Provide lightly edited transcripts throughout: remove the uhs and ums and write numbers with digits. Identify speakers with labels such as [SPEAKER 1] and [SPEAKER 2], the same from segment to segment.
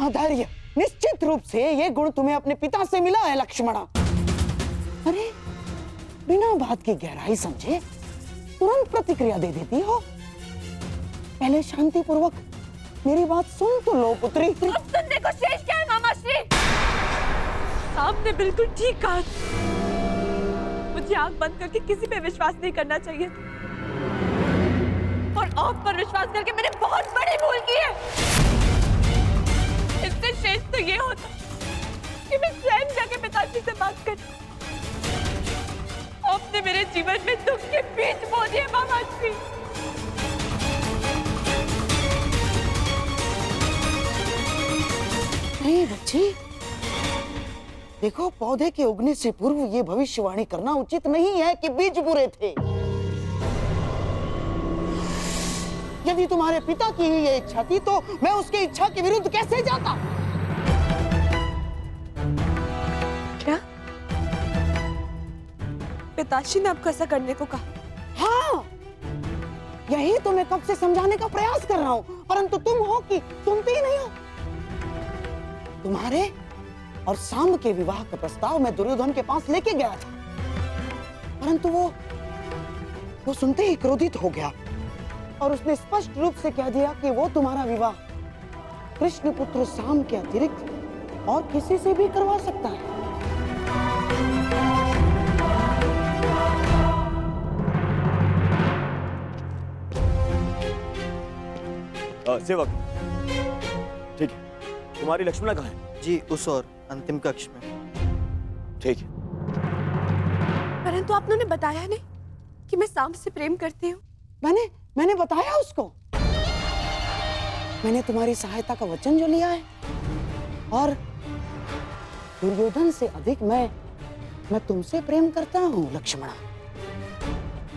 [SPEAKER 1] हाँ धैर्य, निश्चित रूप से ये गुण तुम्हें अपने पिता से मिला है लक्ष्मणा। अरे बिना बात की गहराई समझे तुरंत प्रतिक्रिया दे देती हो। पहले शांति पूर्वक मेरी बात सुन तो लो पुत्री।
[SPEAKER 2] अब सुनने को शेष क्या है मामाश्री? आपने बिल्कुल ठीक कहा। मुझे आंख बंद करके किसी पे विश्वास नहीं करना चाहिए और आप पर विश्वास करके मैंने बहुत बड़ी भूल की है। इससे शेष तो ये होता कि मैं स्वयं जाके पिताजी से बात कर। आपने मेरे जीवन में दुख के बीज बो दिए मामाश्री।
[SPEAKER 1] नहीं बच्ची, देखो पौधे के उगने से पूर्व ये भविष्यवाणी करना उचित नहीं है कि बीज बुरे थे। यदि तुम्हारे पिता की ही ये इच्छा थी तो मैं उसकी इच्छा के विरुद्ध कैसे जाता?
[SPEAKER 2] क्या? पिताजी ने आपको ऐसा करने को कहा?
[SPEAKER 1] हाँ, यही तो मैं कब से समझाने का प्रयास कर रहा हूँ, परंतु तुम हो कि सुनती ही नहीं हो। तुम्हारे और सांब के विवाह का प्रस्ताव मैं दुर्योधन के पास लेके गया था, परंतु वो सुनते ही क्रोधित हो गया और उसने स्पष्ट रूप से कह दिया कि वो तुम्हारा विवाह कृष्ण पुत्र सांब के अतिरिक्त और किसी से भी करवा सकता है।
[SPEAKER 3] सेवक, ठीक है, तुम्हारी लक्ष्मणा कहाँ है?
[SPEAKER 4] जी उस और अंतिम कक्ष में।
[SPEAKER 3] ठीक है।
[SPEAKER 2] परंतु आपने उन्हें बताया नहीं कि मैं सांब से प्रेम करती हूँ।
[SPEAKER 1] मैंने बताया उसको। मैंने तुम्हारी सहायता का वचन जो लिया है और दुर्योधन से अधिक मैं तुमसे प्रेम करता हूँ लक्ष्मणा,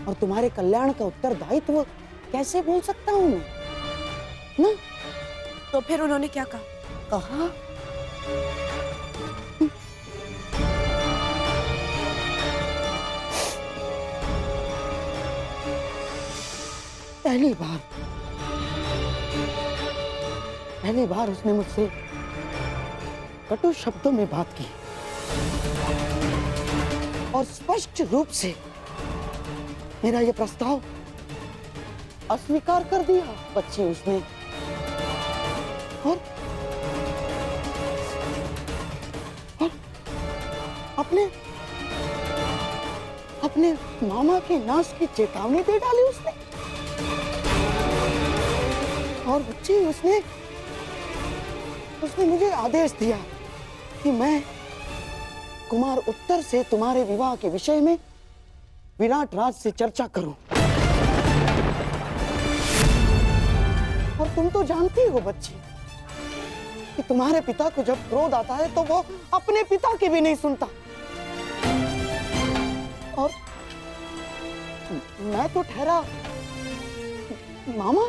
[SPEAKER 1] और तुम्हारे कल्याण का उत्तरदायित्व कैसे भूल सकता हूँ मैं ना?
[SPEAKER 2] तो फिर उन्होंने क्या कहा?
[SPEAKER 1] कहा पहली बार उसने मुझसे कटु शब्दों में बात की और स्पष्ट रूप से मेरा यह प्रस्ताव अस्वीकार कर दिया बच्चे उसने। और अपने मामा के नाश की चेतावनी दे डाली उसने। और बच्ची उसने मुझे आदेश दिया कि मैं कुमार उत्तर से तुम्हारे विवाह के विषय में विराट राज से चर्चा करूं। और तुम तो जानती हो बच्ची कि तुम्हारे पिता को जब क्रोध आता है तो वो अपने पिता की भी नहीं सुनता। और मैं तो ठहरा मामा।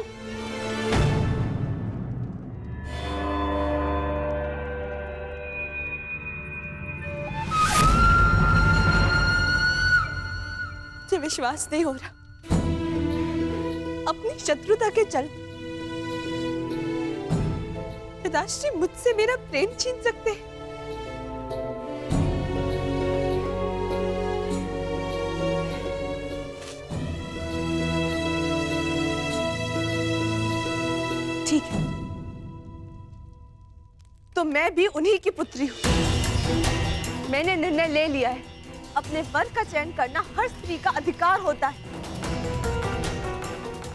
[SPEAKER 2] मुझे विश्वास नहीं हो रहा अपनी शत्रुता के चलते पिताश्री मुझसे मेरा प्रेम छीन सकते हैं। ठीक है, तो मैं भी उन्हीं की पुत्री हूं। मैंने निर्णय ले लिया है, अपने वर का चयन करना हर स्त्री का अधिकार होता है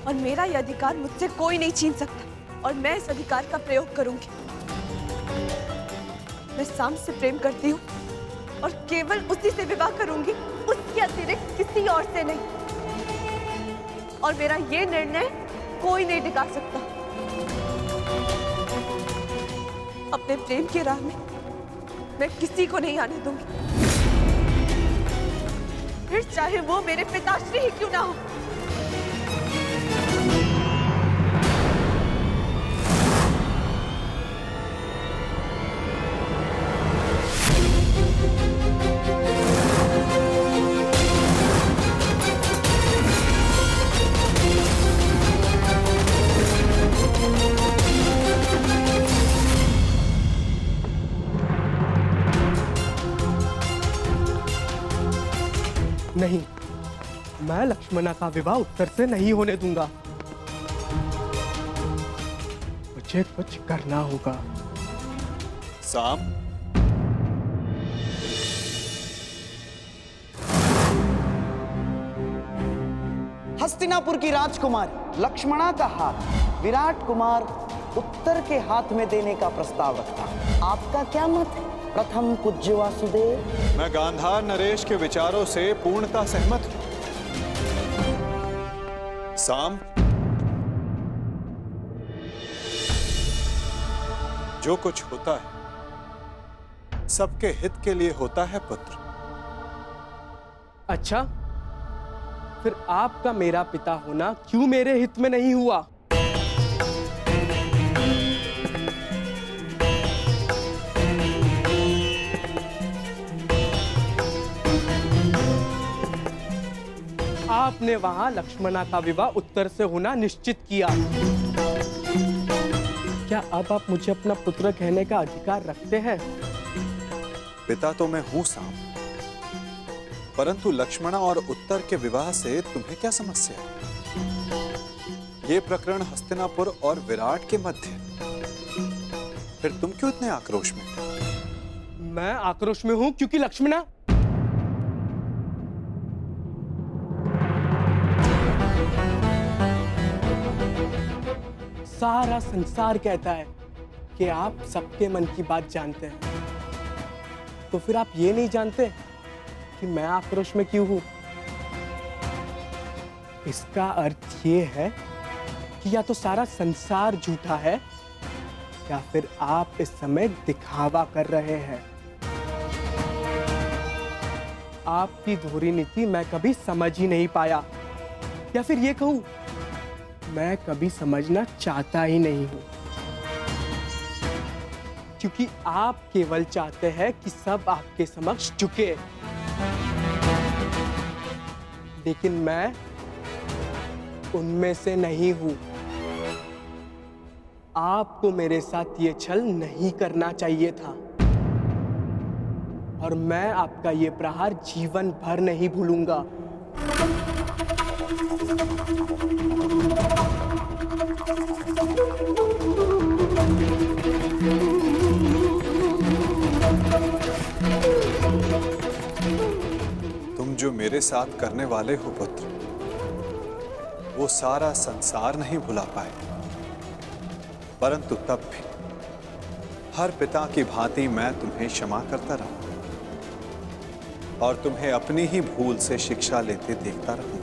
[SPEAKER 2] और मेरा यह अधिकार मुझसे कोई नहीं छीन सकता और मैं इस अधिकार का प्रयोग करूंगी। मैं सांब से प्रेम करती हूँ और केवल उसी से विवाह करूंगी, उसके अतिरिक्त किसी और से नहीं। और मेरा ये निर्णय कोई नहीं टिका सकता। अपने प्रेम के राह में मैं किसी को नहीं आने दूंगी, फिर चाहे वो मेरे पिताश्री ही क्यों ना हो।
[SPEAKER 5] मैं लक्ष्मणा का विवाह उत्तर से नहीं होने दूंगा। मुझे कुछ करना होगा।
[SPEAKER 6] साम,
[SPEAKER 1] हस्तिनापुर की राजकुमारी लक्ष्मणा का हाथ विराट कुमार उत्तर के हाथ में देने का प्रस्ताव रखता। आपका क्या मत है प्रथम पूज्य वासुदेव?
[SPEAKER 6] मैं गांधार नरेश के विचारों से पूर्णतः सहमत हूं। साम, जो कुछ होता है सबके हित के लिए होता है पुत्र।
[SPEAKER 5] अच्छा, फिर आपका मेरा पिता होना क्यों मेरे हित में नहीं हुआ? आपने वहां लक्ष्मणा का विवाह उत्तर से होना निश्चित किया। क्या अब आप मुझे अपना पुत्र कहने का अधिकार रखते हैं?
[SPEAKER 6] पिता तो मैं हूं साम, परंतु लक्ष्मणा और उत्तर के विवाह से तुम्हें क्या समस्या है? ये प्रकरण हस्तिनापुर और विराट के मध्य, फिर तुम क्यों इतने आक्रोश में?
[SPEAKER 5] मैं आक्रोश में हूं क्योंकि लक्ष्मणा सारा संसार कहता है कि आप सबके मन की बात जानते हैं, तो फिर आप ये नहीं जानते कि मैं आक्रोश में क्यों हूं? इसका अर्थ ये है कि या तो सारा संसार झूठा है या फिर आप इस समय दिखावा कर रहे हैं। आपकी धोरी नीति मैं कभी समझ ही नहीं पाया, या फिर ये कहूं मैं कभी समझना चाहता ही नहीं हूं, क्योंकि आप केवल चाहते हैं कि सब आपके समक्ष झुके। लेकिन मैं उनमें से नहीं हूं। आपको मेरे साथ ये छल नहीं करना चाहिए था, और मैं आपका ये प्रहार जीवन भर नहीं भूलूंगा।
[SPEAKER 6] तुम जो मेरे साथ करने वाले हो पुत्र, वो सारा संसार नहीं भुला पाए, परंतु तब भी हर पिता की भांति मैं तुम्हें क्षमा करता रहूंगा और तुम्हें अपनी ही भूल से शिक्षा लेते देखता रहूंगा।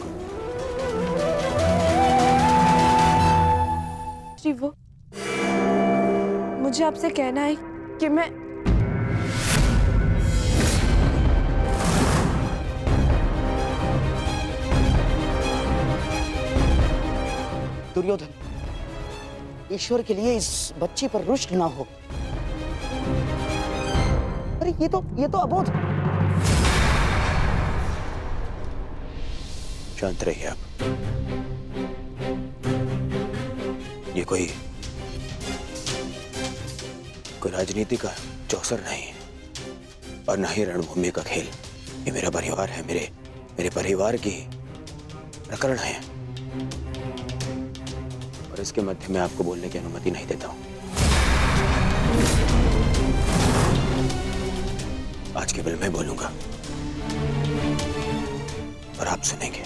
[SPEAKER 2] जी, वो मुझे आपसे कहना है कि मैं
[SPEAKER 1] दुर्योधन, ईश्वर के लिए इस बच्ची पर रुष्ट ना हो। अरे ये तो अबोध।
[SPEAKER 3] शांत रहिए आप। ये कोई राजनीति का चौसर नहीं है और ना ही रणभूमि का खेल। ये मेरा परिवार है, मेरे परिवार की प्रकरण है, और इसके मध्य में आपको बोलने की अनुमति नहीं देता हूं। आज केवल मैं बोलूंगा और आप सुनेंगे।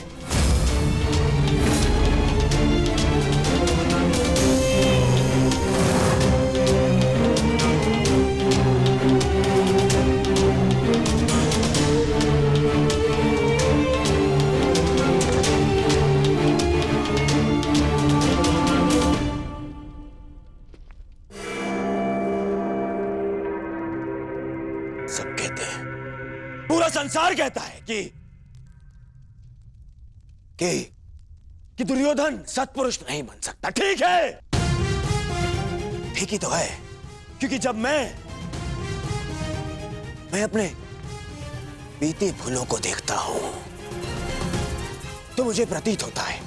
[SPEAKER 3] सब कहते हैं, पूरा संसार कहता है कि दुर्योधन सत्पुरुष नहीं बन सकता। ठीक है, ठीक ही तो है, क्योंकि जब मैं अपने बीती भूलों को देखता हूं तो मुझे प्रतीत होता है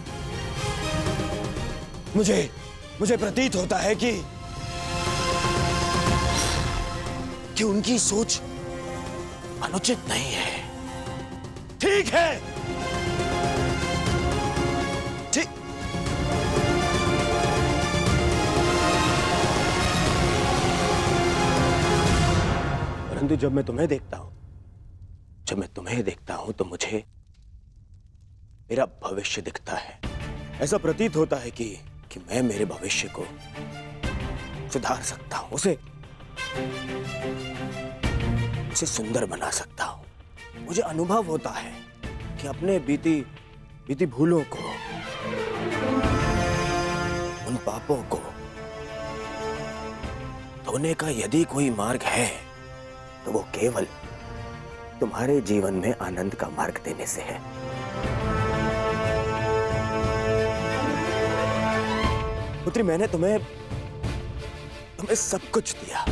[SPEAKER 3] मुझे प्रतीत होता है कि उनकी सोच अनुचित नहीं है। ठीक है, परंतु जब मैं तुम्हें देखता हूं तो मुझे मेरा भविष्य दिखता है। ऐसा प्रतीत होता है कि मैं मेरे भविष्य को सुधार सकता हूं, उसे सुंदर बना सकता हूं। मुझे अनुभव होता है कि अपने बीती भूलों को, उन पापों को धोने का यदि कोई मार्ग है तो वो केवल तुम्हारे जीवन में आनंद का मार्ग देने से है। पुत्री, मैंने तुम्हें सब कुछ दिया।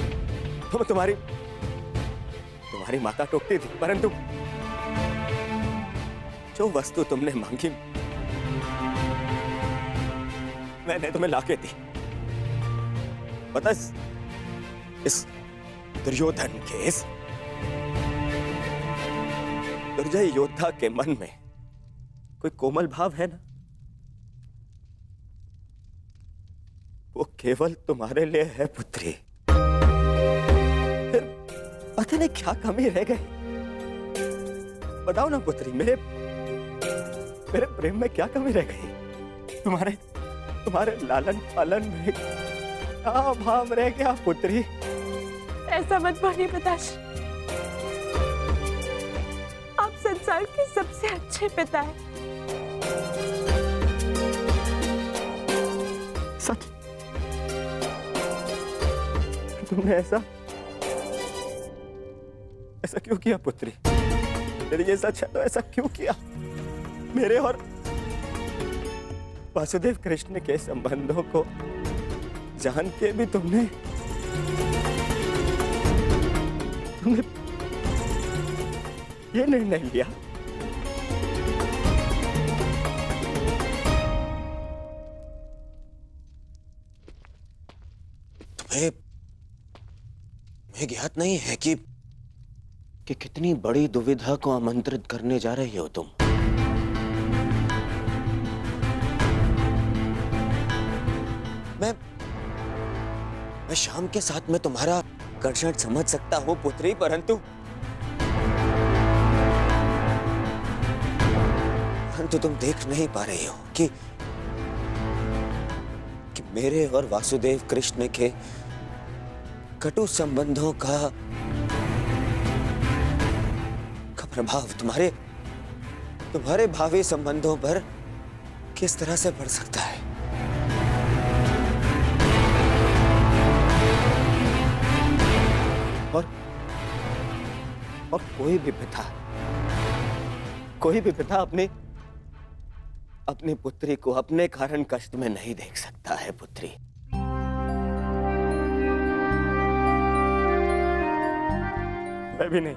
[SPEAKER 3] तुम्हारी माता टोकती थी, परंतु जो वस्तु तुमने मांगी मैंने तुम्हें लाके दी। पता इस दुर्योधन के, इस दुर्जय योद्धा के मन में कोई कोमल भाव है ना? वो केवल तुम्हारे लिए है पुत्री। फिर पता नहीं क्या कमी रह गई। बताओ ना पुत्री, मेरे प्रेम में क्या कमी रह गई? तुम्हारे लालन पालन में क्या भाव रह गया पुत्री?
[SPEAKER 2] ऐसा मत बोलिए पिताश्री, आप संसार के सबसे अच्छे पिता हैं।
[SPEAKER 3] सच? तुमने ऐसा क्यों किया पुत्री? यदि ये सच है तो ऐसा क्यों किया? मेरे और वासुदेव कृष्ण के संबंधों को जान के भी तुमने ये निर्णय लिया। तुम्हें ज्ञात नहीं है कि कितनी बड़ी दुविधा को आमंत्रित करने जा रही हो तुम। मैं शाम के साथ में तुम्हारा आकर्षण समझ सकता हूं पुत्री, परंतु तुम देख नहीं पा रही हो कि मेरे और वासुदेव कृष्ण के कटु संबंधों का प्रभाव तुम्हारे भावी संबंधों पर किस तरह से पड़ सकता है। और कोई भी पिता अपनी पुत्री को अपने कारण कष्ट में नहीं देख सकता है पुत्री। मैं भी नहीं।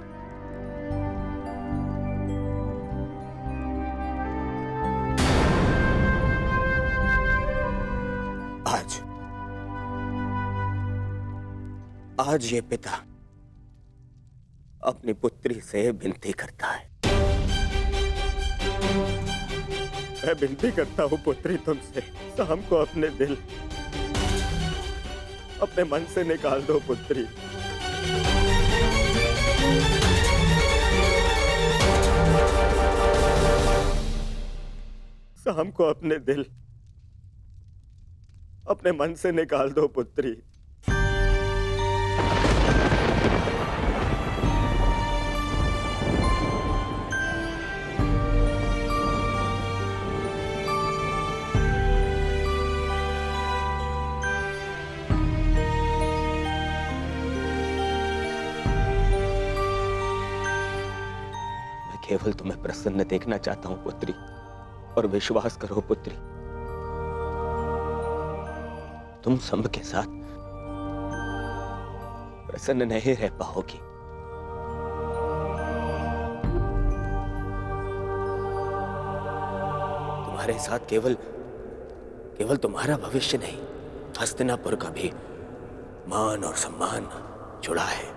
[SPEAKER 3] आज ये पिता अपनी पुत्री से विनती करता है। मैं विनती करता हूं पुत्री तुमसे, शाम को अपने दिल, अपने मन से निकाल दो पुत्री। शाम को अपने दिल, अपने मन से निकाल दो पुत्री। केवल तुम्हें प्रसन्न देखना चाहता हूं पुत्री, और विश्वास करो पुत्री, तुम सब के साथ प्रसन्न नहीं रह पाओगी। तुम्हारे साथ केवल तुम्हारा भविष्य नहीं, हस्तिनापुर का भी मान और सम्मान जुड़ा है।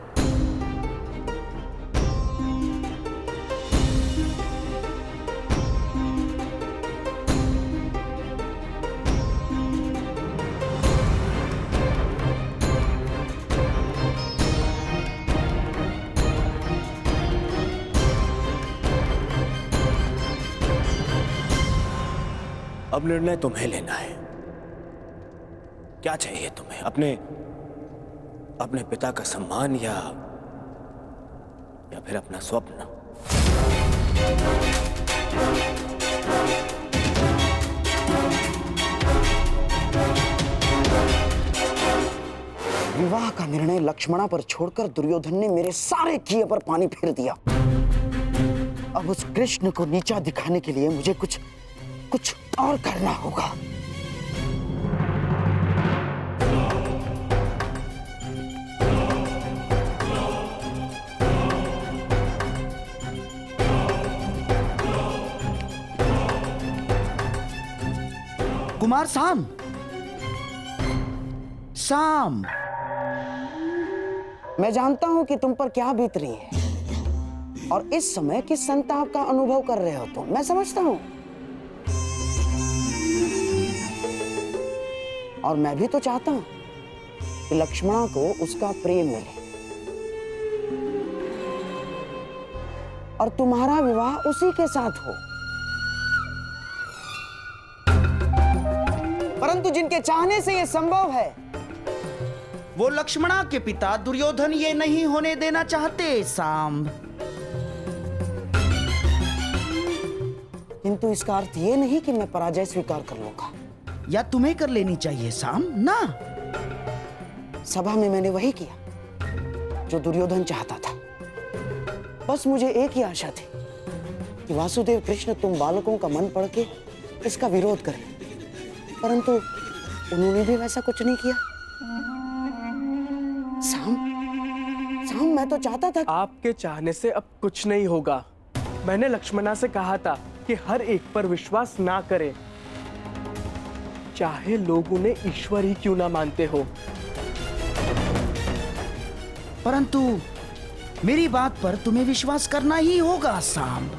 [SPEAKER 3] अब निर्णय तुम्हें लेना है। क्या चाहिए तुम्हें? अपने पिता का सम्मान या फिर अपना स्वप्न?
[SPEAKER 1] विवाह का निर्णय लक्ष्मणा पर छोड़कर दुर्योधन ने मेरे सारे किए पर पानी फेर दिया। अब उस कृष्ण को नीचा दिखाने के लिए मुझे कुछ और करना होगा।
[SPEAKER 7] कुमार साम,
[SPEAKER 1] मैं जानता हूं कि तुम पर क्या बीत रही है और इस समय किस संताप का अनुभव कर रहे हो तुम। मैं समझता हूं और मैं भी तो चाहता हूं कि लक्ष्मणा को उसका प्रेम मिले और तुम्हारा विवाह उसी के साथ हो। परंतु जिनके चाहने से यह संभव है,
[SPEAKER 7] वो लक्ष्मणा के पिता दुर्योधन ये नहीं होने देना चाहते सांब।
[SPEAKER 1] किंतु इसका अर्थ यह नहीं कि मैं पराजय स्वीकार कर लूंगा।
[SPEAKER 7] या तुम्हें कर लेनी चाहिए सांब ना।
[SPEAKER 1] सभा में मैंने वही किया जो दुर्योधन चाहता था। बस मुझे एक ही आशा थी कि वासुदेव कृष्ण तुम बालकों का मन पढ़ के इसका विरोध करें, परंतु उन्होंने भी वैसा कुछ नहीं किया। साम, मैं तो चाहता था।
[SPEAKER 5] आपके चाहने से अब कुछ नहीं होगा। मैंने लक्ष्मणा से कहा था कि हर एक पर विश्वास ना करें, चाहे लोग उन्हें ईश्वर ही क्यों ना मानते हो।
[SPEAKER 7] परंतु मेरी बात पर तुम्हें विश्वास करना ही होगा सांब।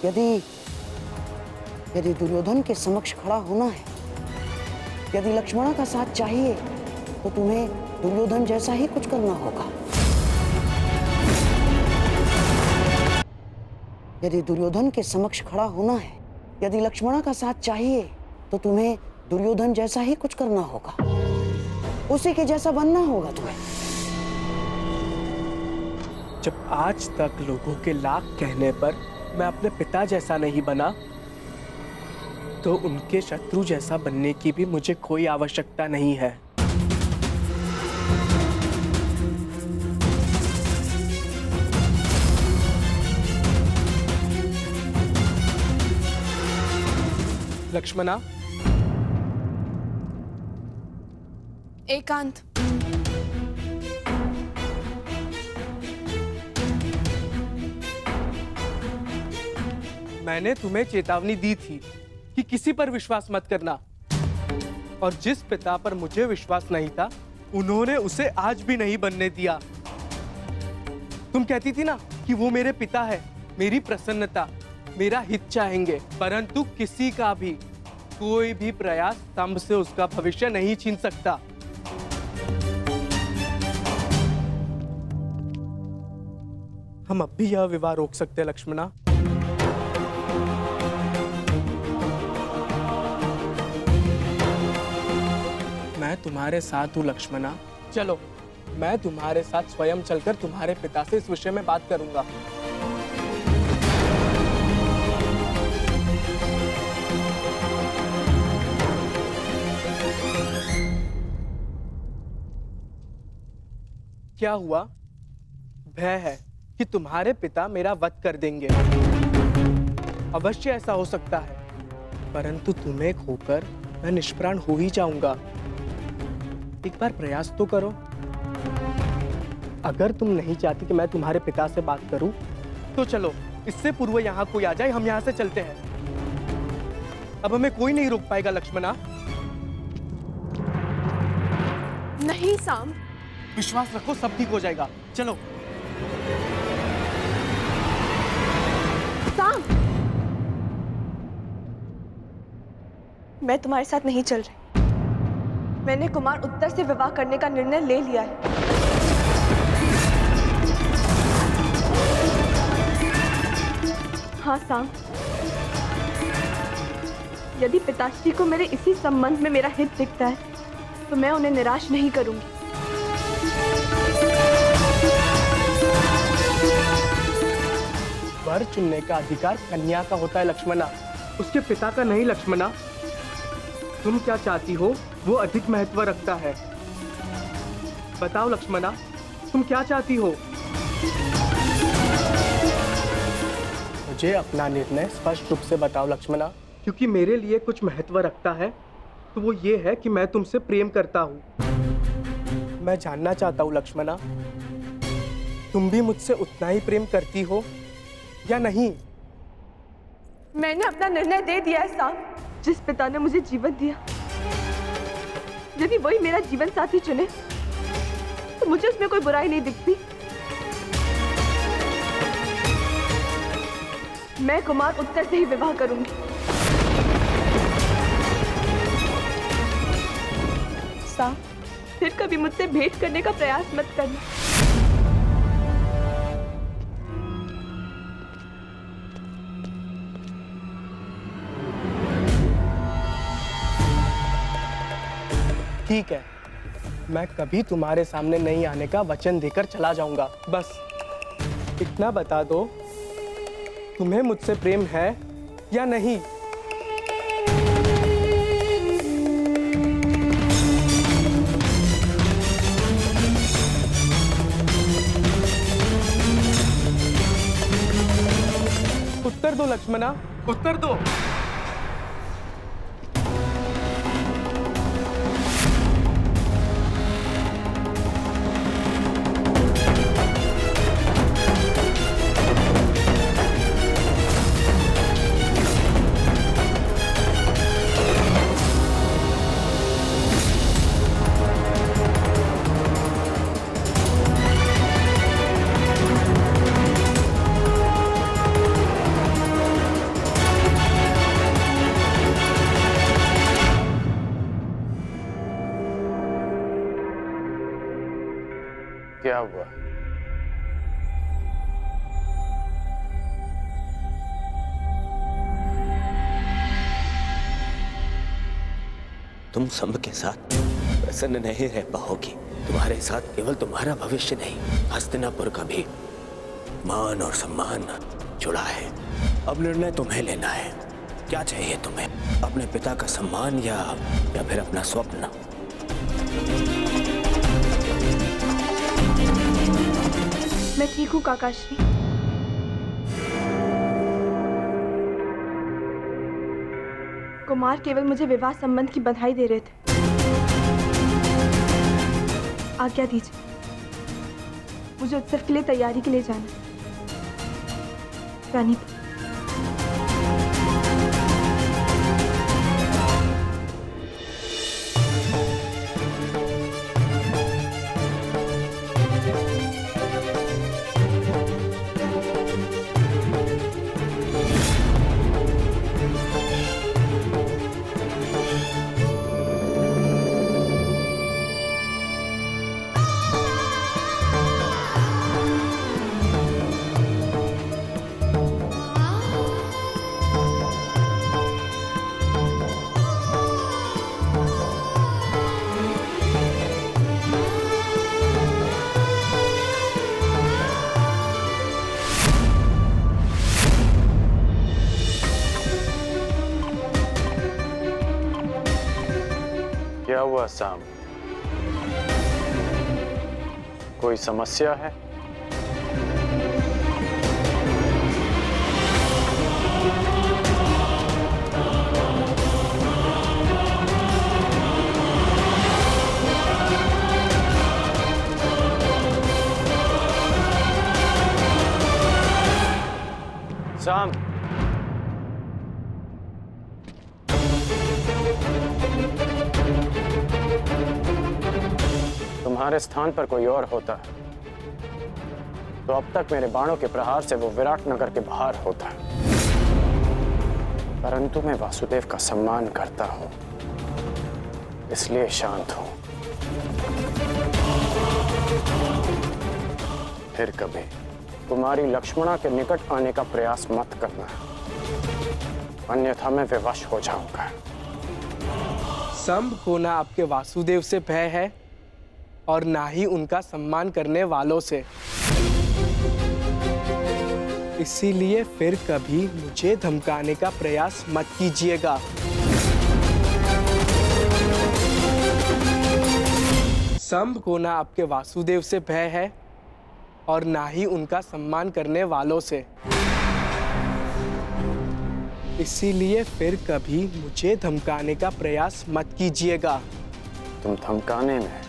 [SPEAKER 1] यदि दुर्योधन के समक्ष खड़ा होना है, यदि लक्ष्मणा का साथ चाहिए, तो तुम्हें दुर्योधन जैसा ही कुछ करना होगा। यदि दुर्योधन के समक्ष खड़ा होना है, यदि लक्ष्मणा का साथ चाहिए, तो तुम्हें दुर्योधन जैसा ही कुछ करना होगा। उसी के जैसा बनना होगा तुम्हें।
[SPEAKER 5] जब आज तक लोगों के लाख कहने पर मैं अपने पिता जैसा नहीं बना, तो उनके शत्रु जैसा बनने की भी मुझे कोई आवश्यकता नहीं है। लक्ष्मणा,
[SPEAKER 2] एकांत,
[SPEAKER 5] मैंने तुम्हें चेतावनी दी थी कि किसी पर विश्वास मत करना, और जिस पिता पर मुझे विश्वास नहीं था, उन्होंने उसे आज भी नहीं बनने दिया। तुम कहती थी ना कि वो मेरे पिता है, मेरी प्रसन्नता, मेरा हित चाहेंगे, परंतु किसी का भी कोई भी प्रयास स्तंभ से उसका भविष्य नहीं छीन सकता। हम अब भी यह विवाह रोक सकते हैं लक्ष्मणा। मैं तुम्हारे साथ हूँ लक्ष्मणा। चलो, मैं तुम्हारे साथ स्वयं चलकर तुम्हारे पिता से इस विषय में बात करूंगा। क्या हुआ? भय है कि तुम्हारे पिता मेरा वध कर देंगे। अवश्य ऐसा हो सकता है, परंतु तुम्हें खोकर मैं निष्प्राण हो ही जाऊंगा। एक बार प्रयास तो करो। अगर तुम नहीं चाहती कि मैं तुम्हारे पिता से बात करूं, तो चलो, इससे पूर्व यहाँ कोई आ जाए, हम यहाँ से चलते हैं। अब हमें कोई नहीं रोक पाएगा लक्ष्मणा।
[SPEAKER 2] नहीं साम,
[SPEAKER 5] विश्वास रखो, सब ठीक हो जाएगा। चलो।
[SPEAKER 2] साम, मैं तुम्हारे साथ नहीं चल रही। मैंने कुमार उत्तर से विवाह करने का निर्णय ले लिया है। हाँ साम, यदि पिताश्री को मेरे इसी संबंध में मेरा हित दिखता है तो मैं उन्हें निराश नहीं करूंगी।
[SPEAKER 5] वर चुनने का अधिकार कन्या का होता है लक्ष्मणा, उसके पिता का नहीं लक्ष्मणा। तुम क्या चाहती हो वो अधिक महत्व रखता है। बताओ लक्ष्मणा, तुम क्या चाहती हो? मुझे अपना निर्णय स्पष्ट रूप से बताओ लक्ष्मणा, क्योंकि मेरे लिए कुछ महत्व रखता है तो वो ये है कि मैं तुमसे प्रेम करता हूँ। मैं जानना चाहता हूँ लक्ष्मणा, तुम भी मुझसे उतना ही प्रेम करती हो या नहीं?
[SPEAKER 2] मैंने अपना निर्णय दे दिया है साहब। जिस पिता ने मुझे जीवन दिया, यदि वही मेरा जीवन साथी चुने तो मुझे उसमें कोई बुराई नहीं दिखती। मैं कुमार उत्तर से ही विवाह करूंगी। साहब, फिर कभी मुझसे भेंट करने का प्रयास मत करना।
[SPEAKER 5] ठीक है, मैं कभी तुम्हारे सामने नहीं आने का वचन देकर चला जाऊंगा। बस इतना बता दो, तुम्हें मुझसे प्रेम है या नहीं? उत्तर दो लक्ष्मणा, उत्तर दो।
[SPEAKER 8] क्या हुआ?
[SPEAKER 3] तुम संभ के साथ प्रसन्न नहीं रह पाओगी। तुम्हारे साथ केवल तुम्हारा भविष्य नहीं, हस्तिनापुर का भी मान और सम्मान जुड़ा है। अब निर्णय तुम्हें लेना है। क्या चाहिए तुम्हें? अपने पिता का सम्मान या फिर अपना स्वप्न?
[SPEAKER 2] मैं ठीक हूँ काकाश्री। कुमार केवल मुझे विवाह संबंध की बधाई दे रहे थे। आज्ञा दीजिए, मुझे उत्सव के लिए तैयारी के लिए जाना है। रानी,
[SPEAKER 8] क्या हुआ साम? कोई समस्या है? साम, तुम्हारे स्थान पर कोई और होता तो अब तक मेरे बाणों के प्रहार से वो विराट नगर के बाहर होता। परंतु मैं वासुदेव का सम्मान करता हूं, इसलिए शांत हूं। फिर कभी कुमारी लक्ष्मणा के निकट आने का प्रयास मत करना। अन्यथा मैं विवश हो जाऊंगा।
[SPEAKER 5] संभ को ना आपके वासुदेव से भय है और ना ही उनका सम्मान करने वालों से। इसीलिए फिर कभी मुझे धमकाने का प्रयास मत कीजिएगा। संभ को ना आपके वासुदेव से भय है और ना ही उनका सम्मान करने वालों से। इसीलिए फिर कभी मुझे धमकाने का प्रयास मत कीजिएगा।
[SPEAKER 8] तुम धमकाने में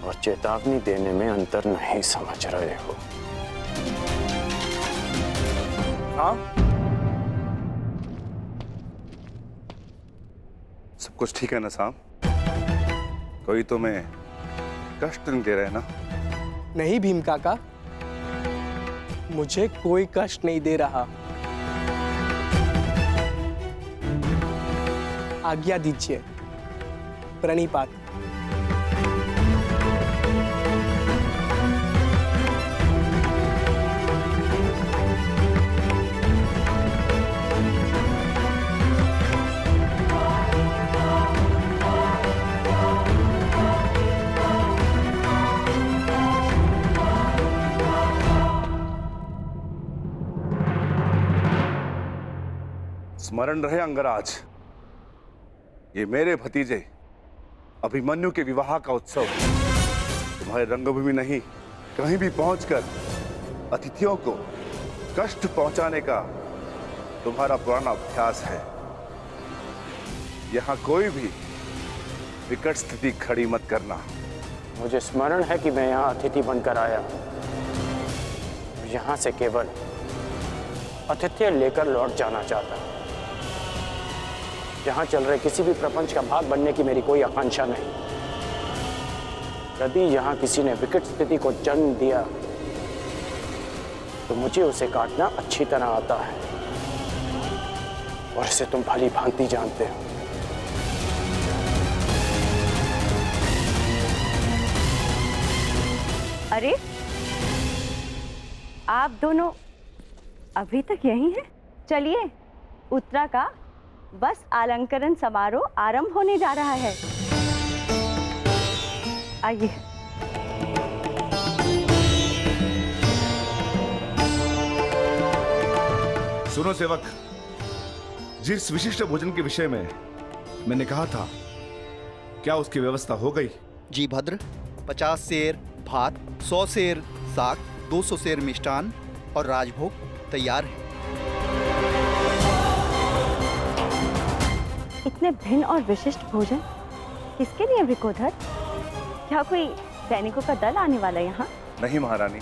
[SPEAKER 8] और चेतावनी देने में अंतर नहीं समझ रहे हो।
[SPEAKER 9] हाँ, सब कुछ ठीक है ना साहब? कोई तुम्हें कष्ट नहीं दे रहे ना?
[SPEAKER 5] नहीं भीम काका, मुझे कोई कष्ट नहीं दे रहा। आज्ञा दीजिए। प्रणिपात।
[SPEAKER 9] स्मरण रहे अंगराज, ये मेरे भतीजे अभिमन्यु के विवाह का उत्सव तुम्हारे रंगभूमि नहीं, कहीं भी पहुंचकर अतिथियों को कष्ट पहुंचाने का तुम्हारा पुराना अभ्यास है। यहां कोई भी विकट स्थिति खड़ी मत करना।
[SPEAKER 8] मुझे स्मरण है कि मैं यहाँ अतिथि बनकर आया। यहाँ से केवल अतिथि लेकर लौट जाना चाहता हूँ। यहाँ चल रहे किसी भी प्रपंच का भाग बनने की मेरी कोई आकांक्षा नहीं। यदि यहाँ किसी ने विकट स्थिति को जन्म दिया तो मुझे उसे काटना अच्छी तरह आता है और इसे तुम भली भांति जानते हो।
[SPEAKER 10] अरे, आप दोनों अभी तक यहीं हैं? चलिए, उत्तरा का बस अलंकरण समारोह आरंभ होने जा रहा है। आइए।
[SPEAKER 9] सुनो सेवक, जिस विशिष्ट भोजन के विषय में मैंने कहा था, क्या उसकी व्यवस्था हो गई?
[SPEAKER 7] जी भद्र, 50 सेर भात, 100 सेर साग, 200 सेर मिष्टान और राजभोग तैयार है।
[SPEAKER 10] इतने भिन्न और विशिष्ट भोजन किसके लिए विकोधर? क्या कोई सैनिकों का दल आने वाला यहाँ?
[SPEAKER 9] नहीं महारानी,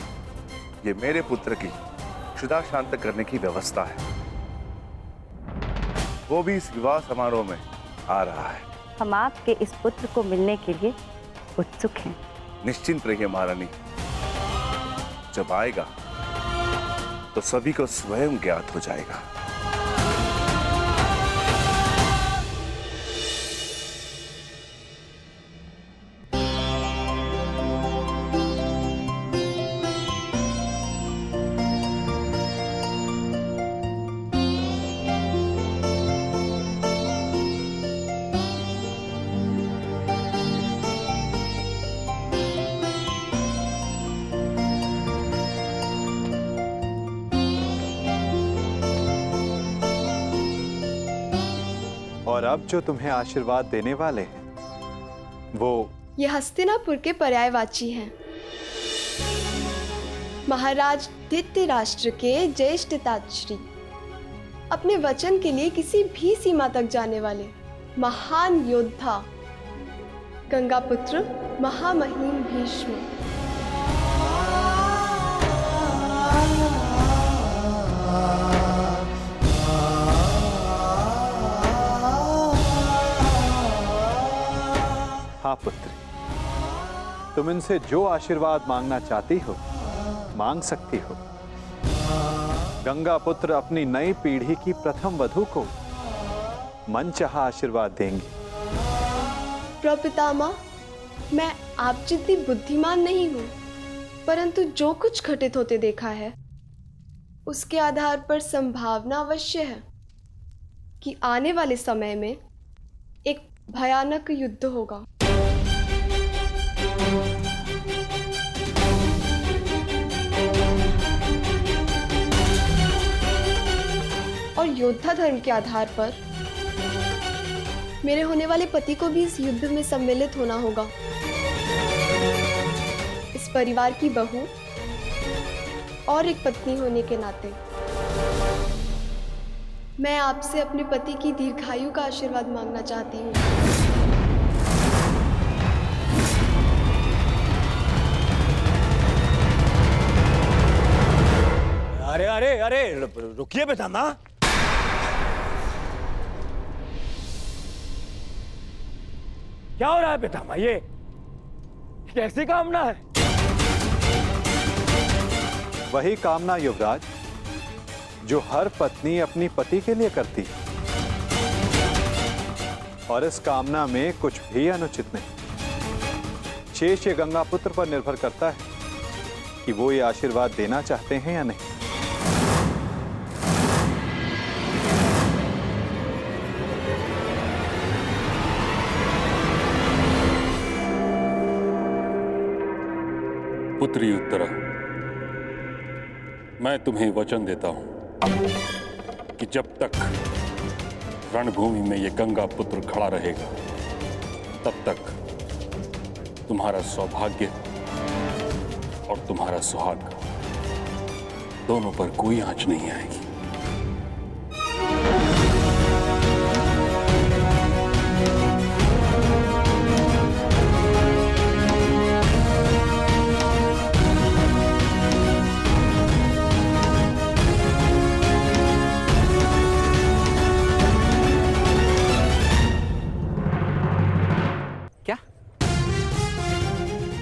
[SPEAKER 9] ये मेरे पुत्र की क्षुधा शांत करने की व्यवस्था है। वो भी इस विवाह समारोह में आ रहा है।
[SPEAKER 10] हम आपके इस पुत्र को मिलने के लिए उत्सुक हैं।
[SPEAKER 9] निश्चिंत रहिए महारानी, जब आएगा तो सभी को स्वयं ज्ञात हो जाएगा।
[SPEAKER 6] और अब जो तुम्हें आशीर्वाद देने वाले हैं वो
[SPEAKER 2] ये हस्तिनापुर के पर्यायवाची हैं। महाराज धृतराष्ट्र के ज्येष्ठताश्री, अपने वचन के लिए किसी भी सीमा तक जाने वाले महान योद्धा, गंगापुत्र महामहिम भीष्म।
[SPEAKER 6] हाँ पुत्री, तुम इनसे जो आशीर्वाद मांगना चाहती हो मांग सकती हो। गंगा पुत्र अपनी नई पीढ़ी की प्रथम वधू को मनचाहा आशीर्वाद देंगे।
[SPEAKER 2] प्रपितामह, मैं आप जितनी बुद्धिमान नहीं हूँ, परंतु जो कुछ घटित होते देखा है उसके आधार पर संभावना अवश्य है कि आने वाले समय में एक भयानक युद्ध होगा। और योद्धा धर्म के आधार पर मेरे होने वाले पति को भी इस युद्ध में सम्मिलित होना होगा। इस परिवार की बहू और एक पत्नी होने के नाते मैं आपसे अपने पति की दीर्घायु का आशीर्वाद मांगना चाहती हूँ।
[SPEAKER 3] अरे अरे अरे रुकिए पितामह। क्या हो रहा है पितामह? ये कैसी कामना है?
[SPEAKER 6] वही कामना युवराज जो हर पत्नी अपनी पति के लिए करती है, और इस कामना में कुछ भी अनुचित नहीं। शेष ये गंगा पुत्र पर निर्भर करता है कि वो ये आशीर्वाद देना चाहते हैं या नहीं।
[SPEAKER 11] पुत्री उत्तरा, मैं तुम्हें वचन देता हूं कि जब तक रणभूमि में यह गंगा पुत्र खड़ा रहेगा तब तक तुम्हारा सौभाग्य और तुम्हारा सुहाग दोनों पर कोई आंच नहीं आएगी।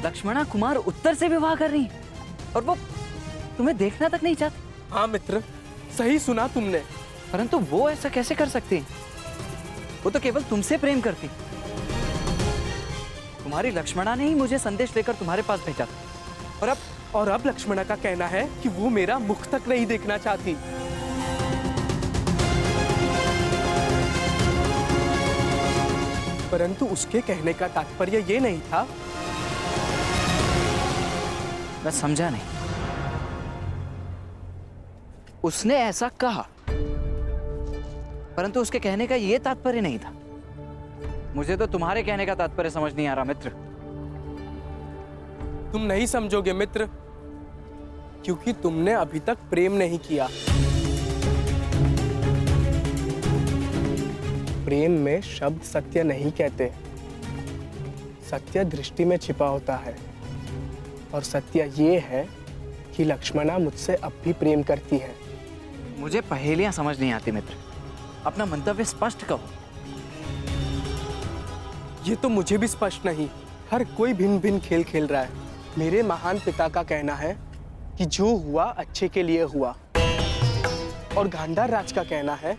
[SPEAKER 12] लक्ष्मणा कुमार उत्तर से विवाह कर रही है और वो तुम्हें देखना तक नहीं चाहती।
[SPEAKER 5] हाँ मित्र, सही सुना तुमने।
[SPEAKER 12] परंतु वो ऐसा कैसे कर सकती हैं? वो तो केवल तुमसे प्रेम करती। तुम्हारी लक्ष्मणा ने ही मुझे संदेश लेकर तुम्हारे पास भेजा था।
[SPEAKER 5] और अब लक्ष्मणा का कहना है कि वो मेरा मुख तक नहीं देखना चाहती। परंतु उसके कहने का तात्पर्य ये नहीं था।
[SPEAKER 12] मैं समझा नहीं। उसने ऐसा कहा, परंतु उसके कहने का यह तात्पर्य नहीं था। मुझे तो तुम्हारे कहने का तात्पर्य समझ नहीं आ रहा मित्र।
[SPEAKER 5] तुम नहीं समझोगे मित्र, क्योंकि तुमने अभी तक प्रेम नहीं किया। प्रेम में शब्द सत्य नहीं कहते। सत्य दृष्टि में छिपा होता है, और सत्य ये है कि लक्ष्मणा मुझसे अब भी प्रेम करती है।
[SPEAKER 12] मुझे पहेलियां समझ नहीं आती मित्र, अपना मंतव्य स्पष्ट कहो।
[SPEAKER 5] ये तो मुझे भी स्पष्ट नहीं। हर कोई भिन्न भिन्न खेल खेल रहा है। मेरे महान पिता का कहना है कि जो हुआ अच्छे के लिए हुआ, और गांधार राज का कहना है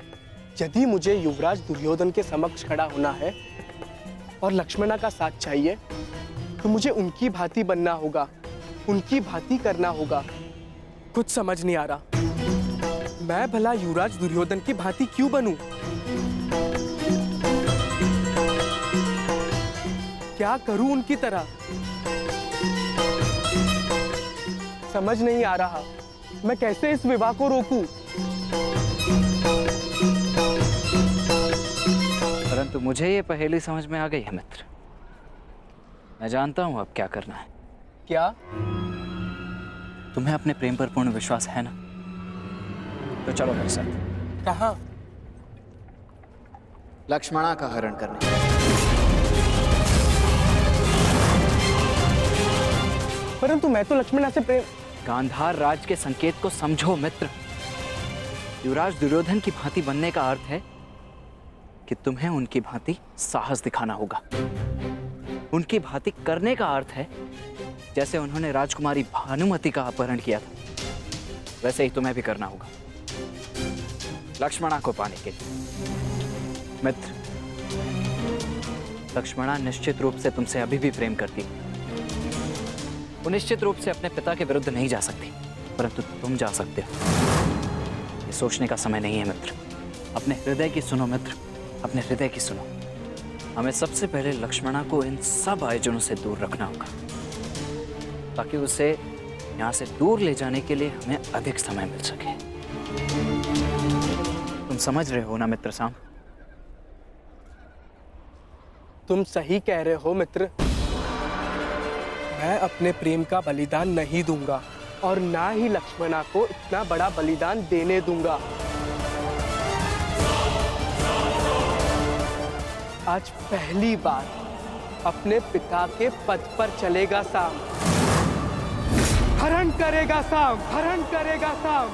[SPEAKER 5] यदि मुझे युवराज दुर्योधन के समक्ष खड़ा होना है और लक्ष्मणा का साथ चाहिए तो मुझे उनकी भांति बनना होगा, उनकी भांति करना होगा। कुछ समझ नहीं आ रहा। मैं भला युवराज दुर्योधन की भांति क्यों बनूं? क्या करूं उनकी तरह? समझ नहीं आ रहा। मैं कैसे इस विवाह को रोकूं?
[SPEAKER 12] परंतु मुझे ये पहेली समझ में आ गई है मित्र। मैं जानता हूं अब क्या करना है।
[SPEAKER 5] क्या?
[SPEAKER 12] तुम्हें अपने प्रेम पर पूर्ण विश्वास है ना? तो चलो मेरे साथ।
[SPEAKER 5] कहां?
[SPEAKER 12] लक्ष्मणा का हरण करने।
[SPEAKER 5] परंतु मैं तो लक्ष्मणा से प्रेम।
[SPEAKER 12] गांधार राज के संकेत को समझो मित्र। युवराज दुर्योधन की भांति बनने का अर्थ है कि तुम्हें उनकी भांति साहस दिखाना होगा। उनकी भांति करने का अर्थ है जैसे उन्होंने राजकुमारी भानुमति का अपहरण किया था वैसे ही तुम्हें भी करना होगा, लक्ष्मणा को पाने के लिए। मित्र, लक्ष्मणा निश्चित रूप से तुमसे अभी भी प्रेम करती है। वो निश्चित रूप से अपने पिता के विरुद्ध नहीं जा सकती, परंतु तुम जा सकते हो। सोचने का समय नहीं है मित्र। अपने हृदय की सुनो मित्र, अपने हृदय की सुनो। हमें सबसे पहले लक्ष्मणा को इन सब आयोजनों से दूर रखना होगा, ताकि उसे यहाँ से दूर ले जाने के लिए हमें अधिक समय मिल सके। तुम समझ रहे हो ना मित्र साम?
[SPEAKER 5] तुम सही कह रहे हो मित्र। मैं अपने प्रेम का बलिदान नहीं दूंगा और ना ही लक्ष्मणा को इतना बड़ा बलिदान देने दूंगा। आज पहली बार अपने पिता के पद पर चलेगा साम। हरण करेगा साम, हरण करेगा साम।